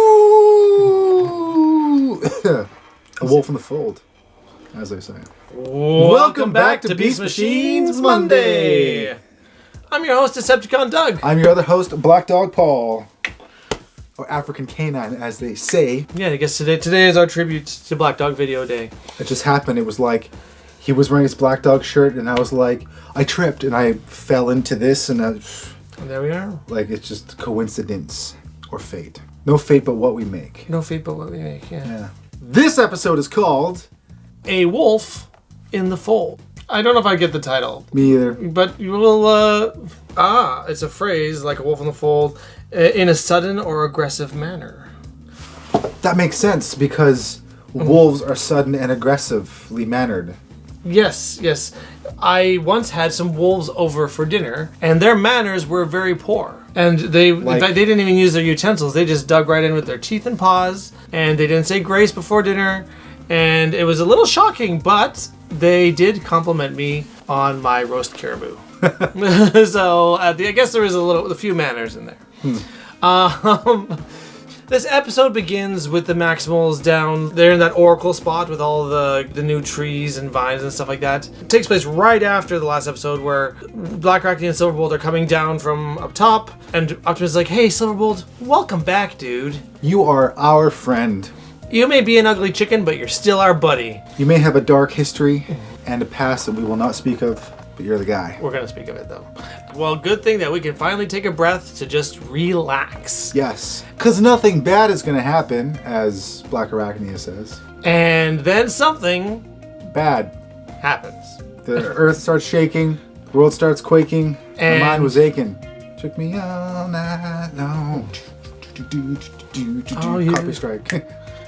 Ooh! A wolf in the fold, as they say. Welcome back to Beast Machines Monday. I'm your host, Decepticon Doug. I'm your other host, Black Dog Paul. Or African Canine, as they say. Yeah, I guess today is our tribute to Black Dog Video Day. It just happened. It was like, he was wearing his Black Dog shirt, and I was like, I tripped, and I fell into this, and And there we are. like, it's just coincidence or fate. No fate but what we make. No fate but what we make, yeah. This episode is called... A Wolf in the Fold. I don't know if I get the title. Me either. But you will, it's a phrase, like a wolf in the fold, in a sudden or aggressive manner. That makes sense, because wolves are sudden and aggressively mannered. Yes. I once had some wolves over for dinner, and their manners were very poor. And in fact, they didn't even use their utensils. They just dug right in with their teeth and paws, and they didn't say grace before dinner. And it was a little shocking, but they did compliment me on my roast caribou. So I guess there was a few manners in there. This episode begins with the maximals down there in that oracle spot with all the new trees and vines and stuff like that. It takes place right after the last episode where Black Arachne and Silverbolt are coming down from up top, and Optimus is like, "Hey, Silverbolt, welcome back, dude. You are our friend. You may be an ugly chicken, but you're still our buddy." You may have a dark history and a past that we will not speak of, but you're the guy. We're going to speak of it, though. Well, good thing that we can finally take a breath to just relax. Yes, because nothing bad is going to happen, as Black Arachne says. And then something Bad. happens. The earth starts shaking, the world starts quaking, And- my mind was aching. Took me all night long. Oh, yeah. Copy strike.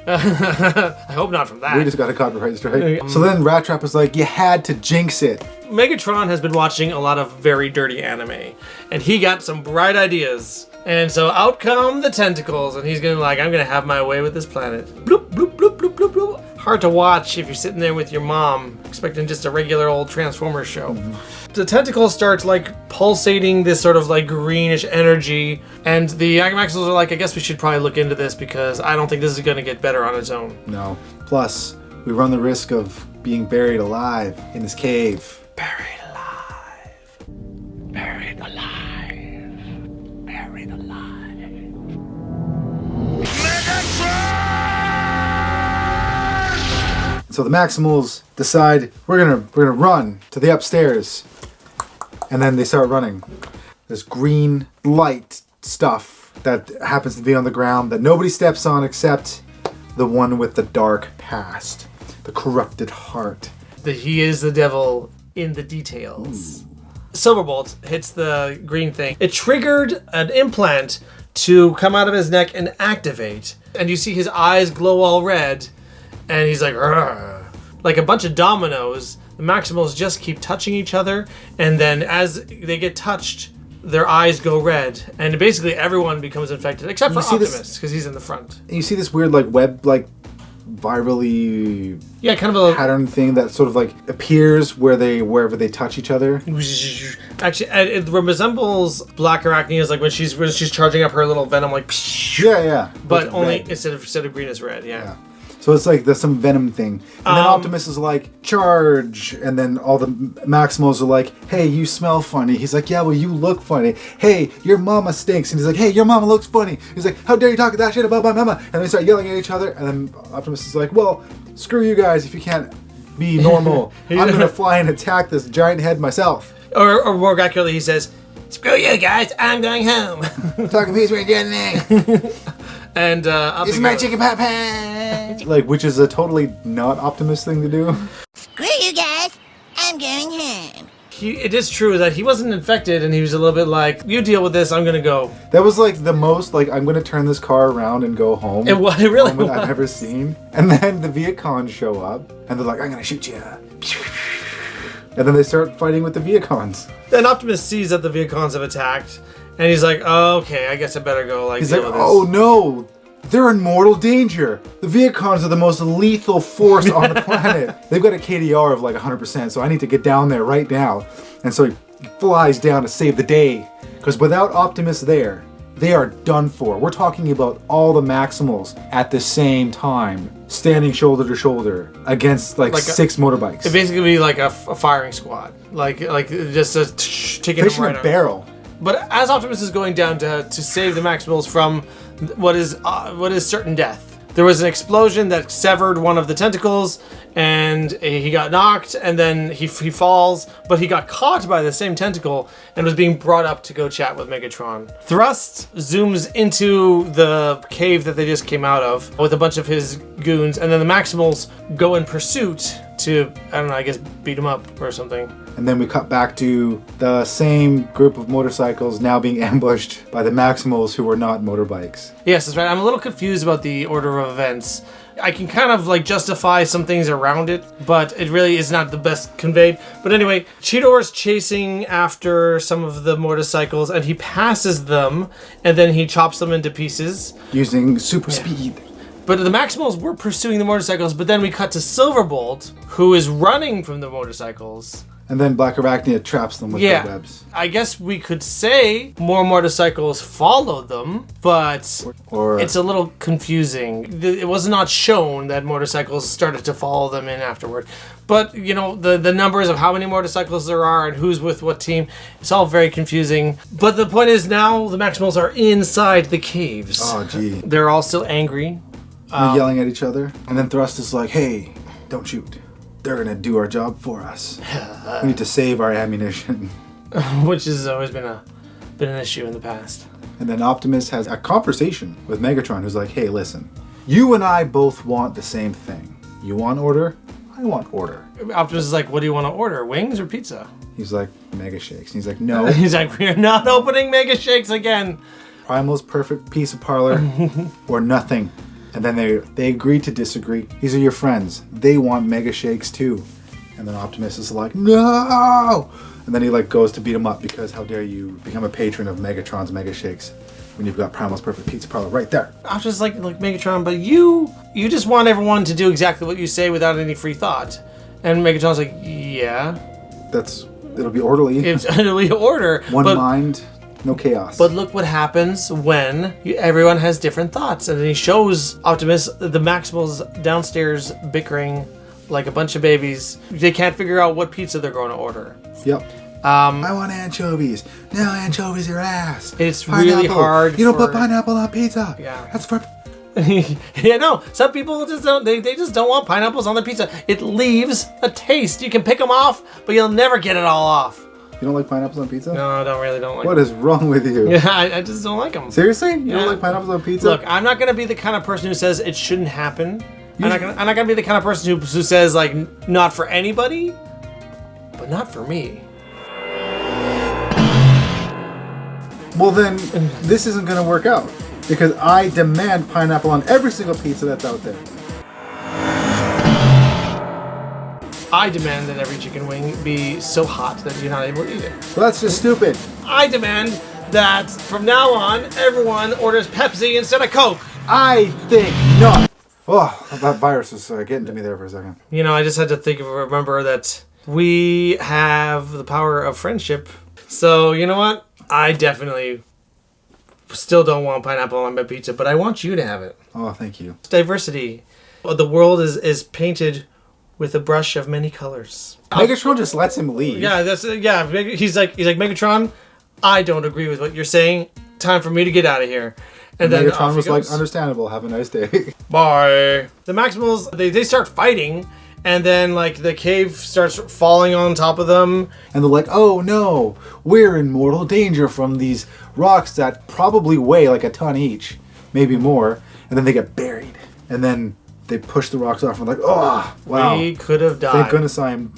I hope not from that. We just got a copyright strike. So then Rat Trap was like, you had to jinx it. Megatron has been watching a lot of very dirty anime, and he got some bright ideas. And so out come the tentacles, and he's I'm gonna have my way with this planet. Bloop, bloop, bloop, bloop, bloop, bloop. Hard to watch if you're sitting there with your mom, expecting just a regular old Transformers show. The tentacles start pulsating this sort of greenish energy, and the maximals are like, I guess we should probably look into this because I don't think this is gonna get better on its own. No. Plus, we run the risk of being buried alive in this cave. Buried alive. Buried alive. Buried alive. So the Maximals decide we're gonna run to the upstairs, and then they start running. This green light stuff that happens to be on the ground that nobody steps on except the one with the dark past, the corrupted heart. He is the devil in the details. Silverbolt hits the green thing. It triggered an implant to come out of his neck and activate. And you see his eyes glow all red. And he's like, "Argh." Like a bunch of dominoes, the Maximals just keep touching each other. And then as they get touched, their eyes go red. And basically everyone becomes infected, except for Optimus, because he's in the front. And you see this weird web, virally kind of a pattern thing that sort of appears wherever they touch each other. Actually, it resembles Black Arachne is when she's charging up her little venom Yeah. but only red. instead of green is red. Yeah. So it's there's some venom thing. And then Optimus is charge. And then all the Maximals are like, hey, you smell funny. He's like, yeah, well, you look funny. Hey, your mama stinks. And he's like, hey, your mama looks funny. He's like, how dare you talk that shit about my mama? And they start yelling at each other. And then Optimus is like, well, screw you guys if you can't be normal. I'm going to fly and attack this giant head myself. Or more accurately, he says, screw you guys, I'm going home. Talking peace with your neck. And this is my chicken pot pie. Which is a totally not Optimus thing to do. Screw you guys, I'm going home. It is true that he wasn't infected, and he was a little bit you deal with this, I'm gonna go. That was the most I'm gonna turn this car around and go home. It really was. I've ever seen. And then the Viet Cons show up, and they're like, I'm gonna shoot you. And then they start fighting with the Viacons. Then Optimus sees that the Viacons have attacked, and he's like, oh, okay, I guess I better go He's deal like, with this. oh no, they're in mortal danger. The Viacons are the most lethal force on the planet. They've got a KDR of like 100%, so I need to get down there right now. And so he flies down to save the day. Because without Optimus there, they are done for. We're talking about all the Maximals at the same time, standing shoulder to shoulder against like 6 motorbikes. It basically be like a firing squad, like just taking them Fishing right a on. barrel. But as Optimus is going down to save the Maximals from what is certain death, there was an explosion that severed one of the tentacles, and he got knocked, and then he falls, but he got caught by the same tentacle and was being brought up to go chat with Megatron. Thrust zooms into the cave that they just came out of with a bunch of his goons, and then the Maximals go in pursuit to, I don't know, I guess beat him up or something. And then we cut back to the same group of motorcycles now being ambushed by the Maximals who were not motorbikes. Yes, that's right. I'm a little confused about the order of events. I can kind of like justify some things around it, but it really is not the best conveyed. But anyway, Cheetor's chasing after some of the motorcycles, and he passes them, and then he chops them into pieces. Using super speed. But the Maximals were pursuing the motorcycles, but then we cut to Silverbolt, who is running from the motorcycles. And then Black Arachnia traps them with their webs. I guess we could say more motorcycles followed them, but Or it's a little confusing. It was not shown that motorcycles started to follow them in afterward. But, you know, the numbers of how many motorcycles there are and who's with what team, it's all very confusing. But the point is now the Maximals are inside the caves. oh gee. They're all still angry. They're yelling at each other. And then Thrust is like, hey, don't shoot. They're gonna do our job for us. We need to save our ammunition. Which has always been an issue in the past. And then Optimus has a conversation with Megatron who's like, hey, listen. You and I both want the same thing. You want order? I want order. Optimus is like, what do you want to order? Wings or pizza? He's like, Mega Shakes. And he's like, no. He's like, we're not opening Mega Shakes again. Primal's perfect piece of parlor or nothing. And then they agree to disagree. These are your friends. They want Mega Shakes too. And then Optimus is like, no! And then he like goes to beat him up because how dare you become a patron of Megatron's Mega Shakes when you've got Primal's perfect pizza parlor right there. Optimus is like Megatron, but you just want everyone to do exactly what you say without any free thought. And Megatron's like, yeah. It'll be orderly. It's utterly order. One mind. No chaos. But look what happens when everyone has different thoughts. And then he shows Optimus the Maximals downstairs bickering like a bunch of babies. They can't figure out what pizza they're going to order. Yep. I want anchovies. No, anchovies are ass. It's really hard. You don't put pineapple on pizza. Yeah. That's for... Yeah, no. Some people just don't. They just don't want pineapples on their pizza. It leaves a taste. You can pick them off, but you'll never get it all off. You don't like pineapples on pizza? No, I don't like What is wrong with you? Yeah, I just don't like them. Seriously? You Yeah. don't like pineapples on pizza? Look, I'm not gonna be the kind of person who says it shouldn't happen. I'm not gonna be the kind of person who says like not for anybody, but not for me. Well then, this isn't going to work out. Because I demand pineapple on every single pizza that's out there. I demand that every chicken wing be so hot that you're not able to eat it. Well, that's just stupid. I demand that from now on, everyone orders Pepsi instead of Coke. I think not. Oh, that virus was getting to me there for a second. You know, I just had to remember that we have the power of friendship. So, you know what? I definitely still don't want pineapple on my pizza, but I want you to have it. Oh, thank you. Diversity. The world is painted with a brush of many colors. Megatron just lets him leave. Yeah, he's like Megatron, I don't agree with what you're saying. Time for me to get out of here. And then Megatron was like, understandable, have a nice day. Bye. The Maximals, they start fighting, and then like the cave starts falling on top of them. And they're like, oh no, we're in mortal danger from these rocks that probably weigh like a ton each, maybe more. And then they get buried. And then they push the rocks off and like, oh, wow. We could have died. Thank goodness I'm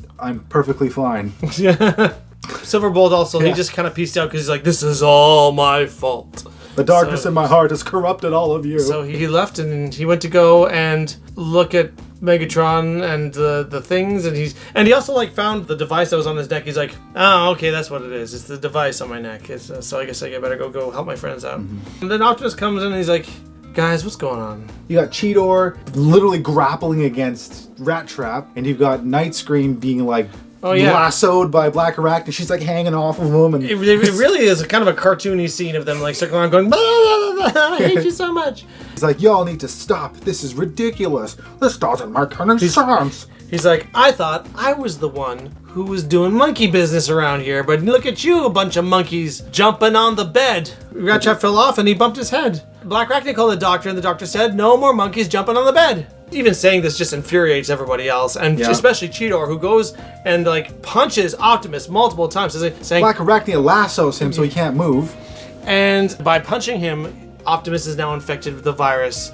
perfectly fine. Silverbolt also, he just kind of pieced out because he's like, this is all my fault. The darkness in my heart has corrupted all of you. So he left and he went to go and look at Megatron and the things, and he also like found the device that was on his neck. He's like, oh, okay, that's what it is. It's the device on my neck. So I guess I better go help my friends out. And then Optimus comes in and he's like, guys, what's going on? You got Cheetor literally grappling against Rat Trap, and you've got Night Scream being like lassoed by Black Arachne. She's like hanging off of him, and it really is kind of a cartoony scene of them like circling around going, blah, blah, blah, blah, I hate you so much. He's like, y'all need to stop. This is ridiculous. This doesn't make any sense. He's like, I thought I was the one who was doing monkey business around here, but look at you, a bunch of monkeys jumping on the bed. Rat Trap fell off and he bumped his head. Black Arachne called the doctor, and the doctor said, no more monkeys jumping on the bed. Even saying this just infuriates everybody else, and especially Cheetor, who goes and like punches Optimus multiple times, saying Black Arachne lassos him so he can't move. And by punching him, Optimus is now infected with the virus,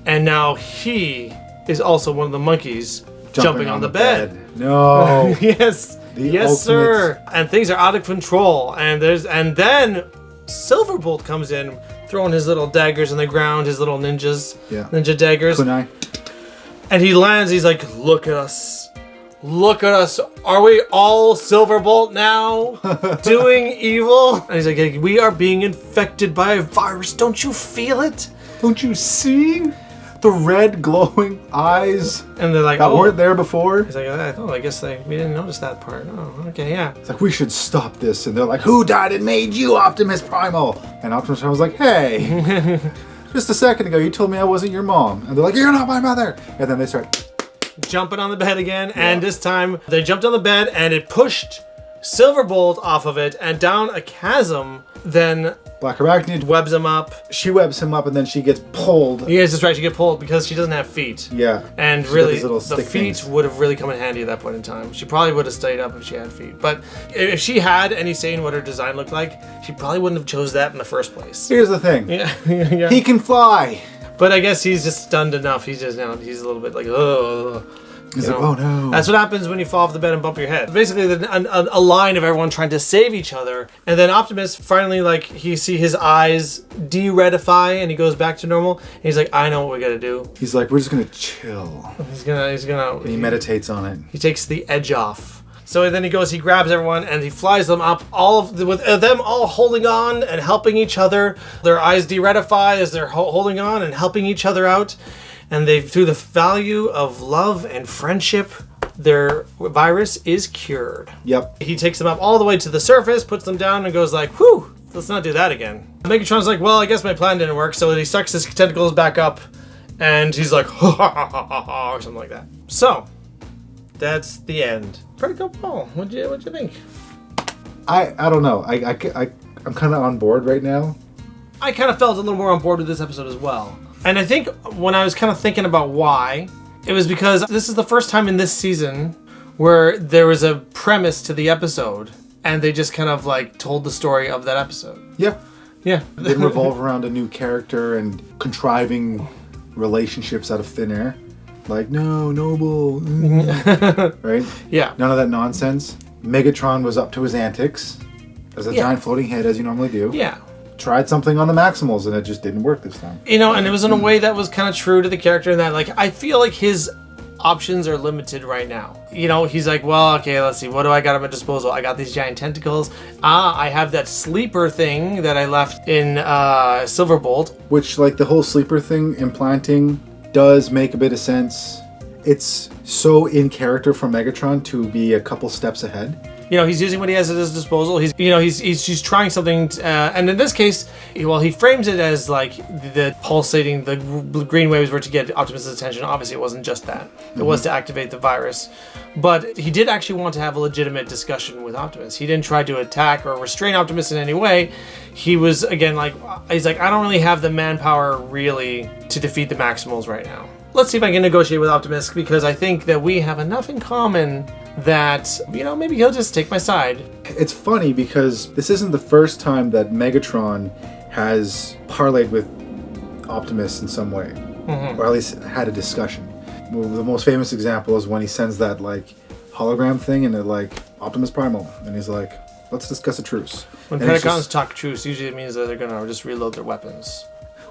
and now he is also one of the monkeys jumping on the bed. No. Yes. Yes, sir. And things are out of control. And then Silverbolt comes in, throwing his little daggers on the ground, his little ninja daggers. Kunai. And he lands, he's like, look at us. Look at us. Are we all Silverbolt now? Doing evil? And he's like, we are being infected by a virus. Don't you feel it? Don't you see the red glowing eyes? And they're like, that weren't there before? He's like, I guess we didn't notice that part. Oh, okay, yeah. It's like, we should stop this. And they're like, who died and made you Optimus Primal? And Optimus Primal's like, hey, just a second ago you told me I wasn't your mom. And they're like, you're not my mother. And then they start jumping on the bed again, and this time they jumped on the bed and it pushed Silverbolt off of it and down a chasm. Then Black Arachne webs him up. She webs him up, and then she gets pulled. Yes, that's right. She gets pulled because she doesn't have feet. Yeah. And really, the feet would have really come in handy at that point in time. She probably would have stayed up if she had feet. But if she had any say in what her design looked like, she probably wouldn't have chose that in the first place. Here's the thing. Yeah. He can fly. But I guess he's just stunned enough. He's a little bit like, oh. He's like, oh no. That's what happens when you fall off the bed and bump your head. Basically, a line of everyone trying to save each other. And then Optimus finally, he see his eyes de-redify and he goes back to normal. And he's like, I know what we gotta do. He's like, we're just gonna chill. He's gonna. And he meditates on it. He takes the edge off. So then he grabs everyone, and he flies them up, with them all holding on and helping each other. Their eyes de-redify as they're holding on and helping each other out. And through the value of love and friendship, their virus is cured. Yep. He takes them up all the way to the surface, puts them down, and goes like, whew, let's not do that again. Megatron's like, well, I guess my plan didn't work, so he sucks his tentacles back up, and he's like, ha ha ha ha ha, or something like that. So, that's the end. Pretty cool. What'd you think? I don't know. I'm kind of on board right now. I kind of felt a little more on board with this episode as well. And I think when I was kind of thinking about why, it was because this is the first time in this season where there was a premise to the episode and they just kind of told the story of that episode. Yeah. Yeah. It didn't revolve around a new character and contriving relationships out of thin air. Like, no, Noble. Right? Yeah. None of that nonsense. Megatron was up to his antics as a giant floating head, as you normally do. Yeah. Tried something on the maximals and it just didn't work this time. And it was in a way that was kind of true to the character in that, I feel like his options are limited right now. He's like, well, okay, let's see, what do I got at my disposal? I got these giant tentacles. I have that sleeper thing that I left in Silverbolt. Which, the whole sleeper thing, implanting, does make a bit of sense. It's so in character for Megatron to be a couple steps ahead. He's using what he has at his disposal. He's trying something, and in this case, he frames it as the pulsating, the green waves were to get Optimus' attention. Obviously, it wasn't just that. It was to activate the virus. But he did actually want to have a legitimate discussion with Optimus. He didn't try to attack or restrain Optimus in any way. He was, again, he's like, I don't really have the manpower, really, to defeat the Maximals right now. Let's see if I can negotiate with Optimus, because I think that we have enough in common that, maybe he'll just take my side. It's funny because this isn't the first time that Megatron has parlayed with Optimus in some way, or at least had a discussion. Well, the most famous example is when he sends that hologram thing and they're Optimus Primal, and he's like, let's discuss a truce. When Predacons talk truce, usually it means that they're gonna just reload their weapons.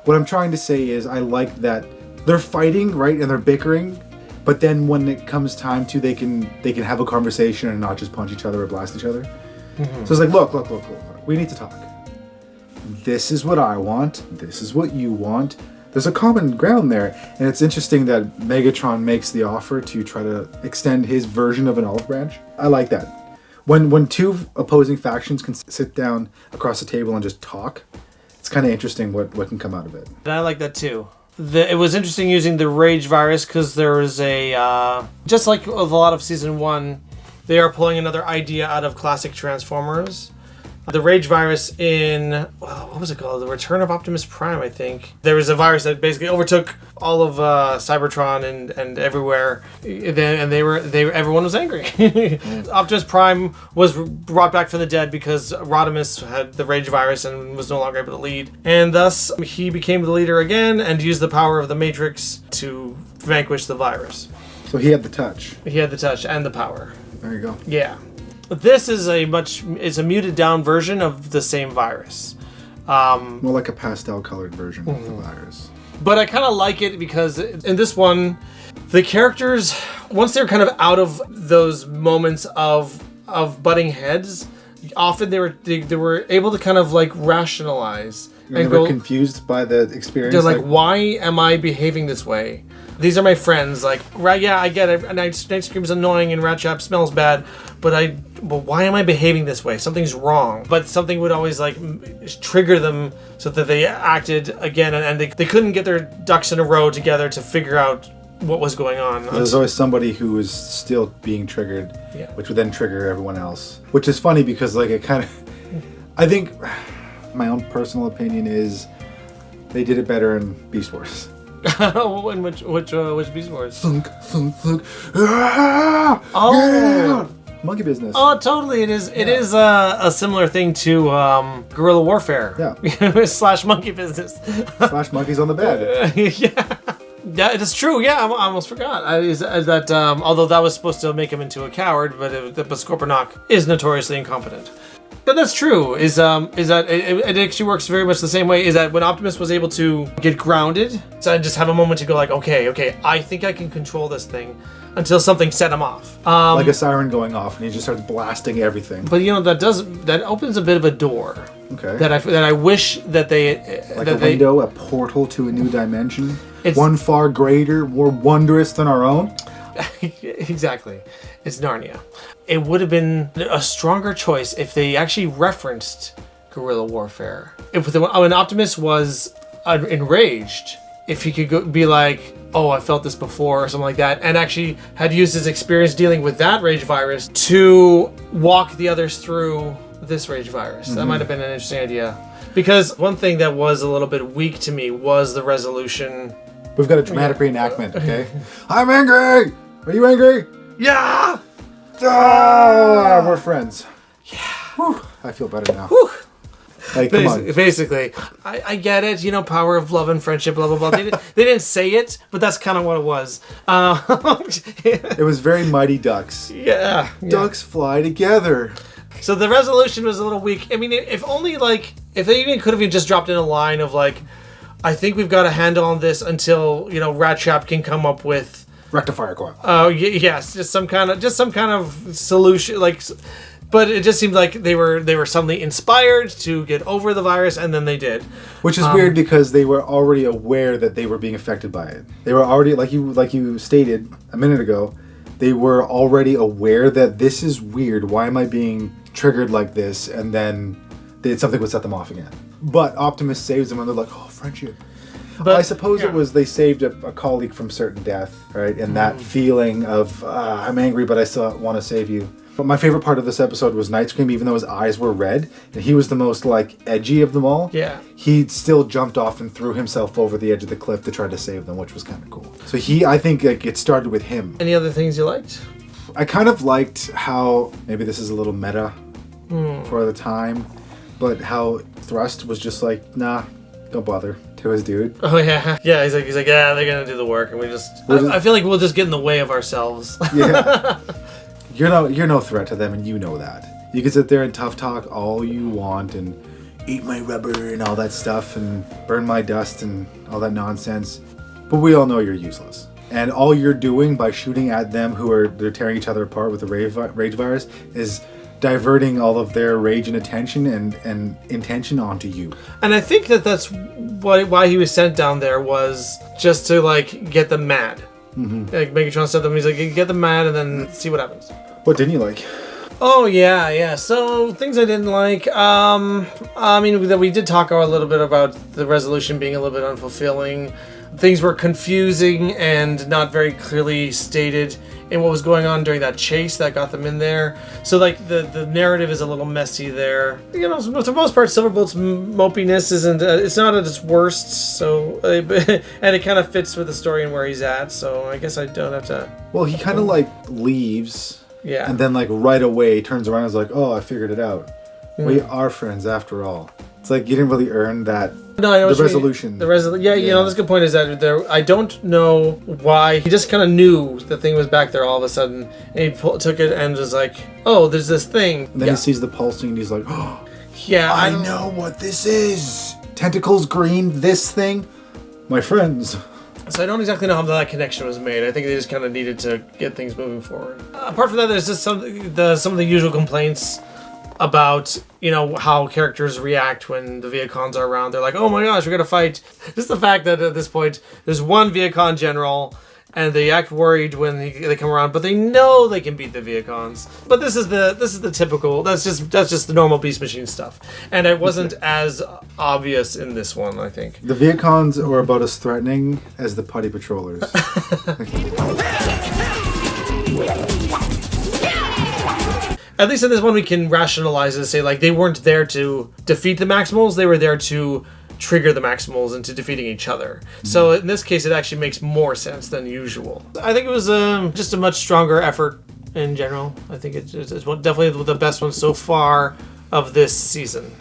What I'm trying to say is I like that they're fighting, right, and they're bickering, But then when it comes time to, they can have a conversation and not just punch each other or blast each other. So it's like, look, we need to talk. This is what I want. This is what you want. There's a common ground there. And it's interesting that Megatron makes the offer to try to extend his version of an olive branch. I like that. When two opposing factions can sit down across the table and just talk, it's kind of interesting what can come out of it. And I like that too. It was interesting using the Rage Virus because there was just like with a lot of Season 1, they are pulling another idea out of classic Transformers. The Rage Virus in, what was it called? The Return of Optimus Prime, I think. There was a virus that basically overtook all of Cybertron and everywhere, and everyone was angry. Optimus Prime was brought back from the dead because Rodimus had the Rage Virus and was no longer able to lead. And thus, he became the leader again and used the power of the Matrix to vanquish the virus. So he had the touch. He had the touch and the power. There you go. Yeah. This is it's a muted down version of the same virus. More like a pastel colored version of the virus. But I kind of like it because in this one, the characters, once they're kind of out of those moments of butting heads, often they were able to kind of like rationalize. You're never confused by the experience. They're like, why am I behaving this way? These are my friends. Like, right? Yeah, I get it. Night Scream's annoying and Ratchet smells bad, but why am I behaving this way? Something's wrong. But something would always like trigger them so that they acted again, and they couldn't get their ducks in a row together to figure out what was going on. There's always somebody who is still being triggered, which would then trigger everyone else. Which is funny because like it kind of, I think, my own personal opinion is they did it better in Beast Wars. In which Beast Wars? Thunk, thunk, thunk. Ah, oh, yeah. Monkey business. Oh, totally. It is a similar thing to guerrilla warfare. Yeah. Slash monkey business. Slash monkeys on the bed. Yeah. Yeah, it is true. Yeah, I almost forgot. Is that although that was supposed to make him into a coward, but Scorponok is notoriously incompetent. But that's true. Is that it actually works very much the same way? Is that when Optimus was able to get grounded, so just have a moment to go like, okay, I think I can control this thing, until something set him off. Like a siren going off, and he just starts blasting everything. But that opens a bit of a door. Okay. That I wish that they like a window, a portal to a new dimension. It's one far greater, more wondrous than our own. Exactly. It's Narnia. It would have been a stronger choice if they actually referenced guerrilla warfare. When Optimus was enraged, if he could be like, oh, I felt this before or something like that, and actually had used his experience dealing with that rage virus to walk the others through this rage virus. That might have been an interesting idea. Because one thing that was a little bit weak to me was the resolution. We've got a dramatic reenactment, okay? I'm angry! Are you angry? Yeah! Ah, we're friends. Yeah. Whew, I feel better now. Whew. Like, come on. Basically, I get it, power of love and friendship, blah, blah, blah. They didn't say it, but that's kind of what it was. It was very Mighty Ducks. Yeah. Ducks fly together. So the resolution was a little weak. I mean, if they even could have just dropped in a line of like, I think we've got a handle on this until, Rattrap can come up with rectifier coil. Oh, yes, just some kind of solution, like. But it just seemed like they were suddenly inspired to get over the virus, and then they did. Which is weird because they were already aware that they were being affected by it. They were already, like you stated a minute ago, they were already aware that this is weird. Why am I being triggered like this? And then something would set them off again. But Optimus saves them, and they're like, oh, friendship. But I suppose it was they saved a colleague from certain death, right? And that feeling of, I'm angry, but I still want to save you. But my favorite part of this episode was Night Scream, even though his eyes were red, and he was the most, edgy of them all. Yeah. He still jumped off and threw himself over the edge of the cliff to try to save them, which was kind of cool. So I think it started with him. Any other things you liked? I kind of liked how, maybe this is a little meta for the time, but how Thrust was just like, nah, don't bother, to his dude. Oh, yeah. Yeah, he's like, yeah, they're going to do the work, and I feel like we'll just get in the way of ourselves. Yeah. You're no threat to them, and you know that. You can sit there and tough talk all you want and eat my rubber and all that stuff and burn my dust and all that nonsense, but we all know you're useless. And all you're doing by shooting at them they're tearing each other apart with the rage virus is diverting all of their rage and attention and intention onto you. And I think that's why he was sent down there, was just to like get them mad. Like Megatron said to them, he's like, get them mad and then see what happens. What didn't you like? Oh yeah. So things I didn't like. I mean, we did talk a little bit about the resolution being a little bit unfulfilling. Things were confusing and not very clearly stated in what was going on during that chase that got them in there. So like the narrative is a little messy there. You know, for the most part, Silverbolt's mopiness isn't. It's not at its worst. So and it kind of fits with the story and where he's at. So I guess I don't have to. Well, he kind of like leaves. Yeah. And then like right away turns around and is like, oh, I figured it out. We are friends after all. It's like you didn't really earn that. No, I know the resolution. Yeah, you know, that's a good point. Is that I don't know why he just kind of knew the thing was back there all of a sudden, and he took it and was like, "Oh, there's this thing." And then he sees the pulsing, and he's like, "Oh, yeah, I know what this is. Tentacles green. This thing, my friends." So I don't exactly know how that connection was made. I think they just kind of needed to get things moving forward. Apart from that, there's just some of the usual complaints about, you know, how characters react when the Viacons are around. They're like, oh my gosh, we're gonna fight. Just the fact that at this point there's one Viacon general and they act worried when they come around, but they know they can beat the Viacons. But this is the typical. That's just the normal Beast Machine stuff, and it wasn't as obvious in this one. I think the Viacons are about as threatening as the Putty Patrollers. At least in this one, we can rationalize it and say, like, they weren't there to defeat the Maximals. They were there to trigger the Maximals into defeating each other. So in this case, it actually makes more sense than usual. I think it was just a much stronger effort in general. I think it's definitely the best one so far of this season.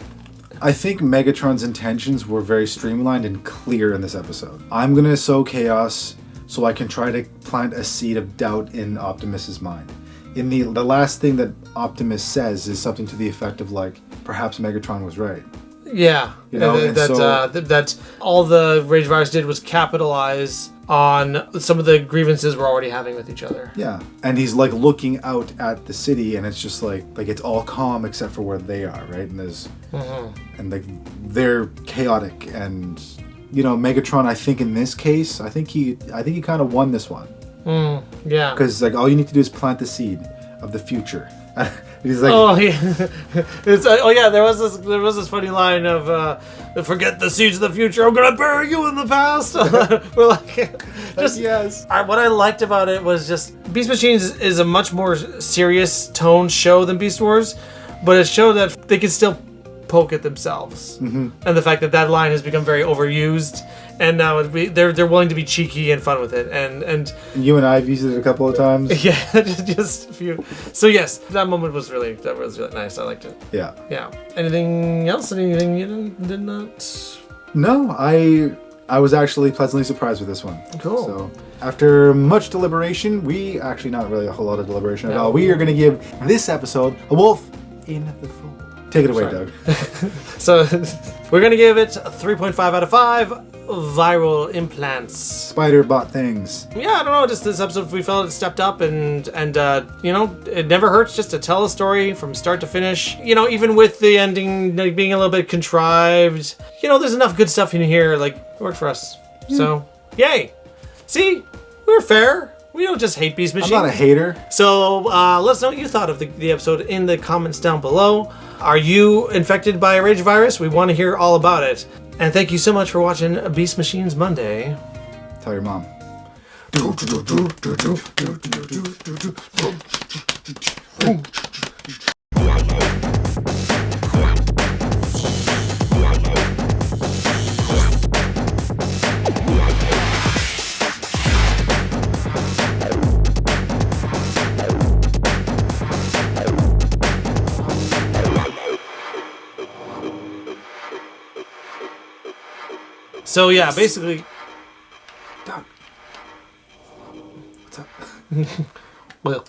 I think Megatron's intentions were very streamlined and clear in this episode. I'm going to sow chaos so I can try to plant a seed of doubt in Optimus's mind. In the last thing that Optimus says is something to the effect of like, perhaps Megatron was right. Yeah, you know, that all the Rage Virus did was capitalize on some of the grievances we're already having with each other. Yeah, and he's like looking out at the city, and it's just like it's all calm except for where they are, right? And there's and like they're chaotic, and you know, Megatron. I think in this case, I think he kind of won this one. Yeah, because like all you need to do is plant the seed of the future. He's like, oh yeah, There was this funny line of, "Forget the seeds of the future. I'm gonna bury you in the past." We're like, just yes. What I liked about it was just Beast Machines is a much more serious toned show than Beast Wars, but it showed that they can still poke at themselves, and the fact that line has become very overused. And now they're willing to be cheeky and fun with it, and you and I've used it a couple of times. Yeah, just a few. So yes, that moment was really nice. I liked it. Yeah. Yeah. Anything else? Anything you did not? No, I was actually pleasantly surprised with this one. Cool. So after much deliberation, actually not really a whole lot of deliberation at all. We are going to give this episode a wolf in the fold. Take it away, Doug. So we're going to give it a 3.5 out of 5. Viral implants. Spider bot things. Yeah, I don't know. Just this episode, we felt it stepped up, and you know, it never hurts just to tell a story from start to finish. You know, even with the ending being a little bit contrived, you know, there's enough good stuff in here. Like, it worked for us. So, yay! See, we're fair. We don't just hate Beast Machines. I'm not a hater. So let us know what you thought of the episode in the comments down below. Are you infected by a rage virus? We want to hear all about it. And thank you so much for watching Beast Machines Monday. Tell your mom. So yeah, basically. Doug. What's up? Well.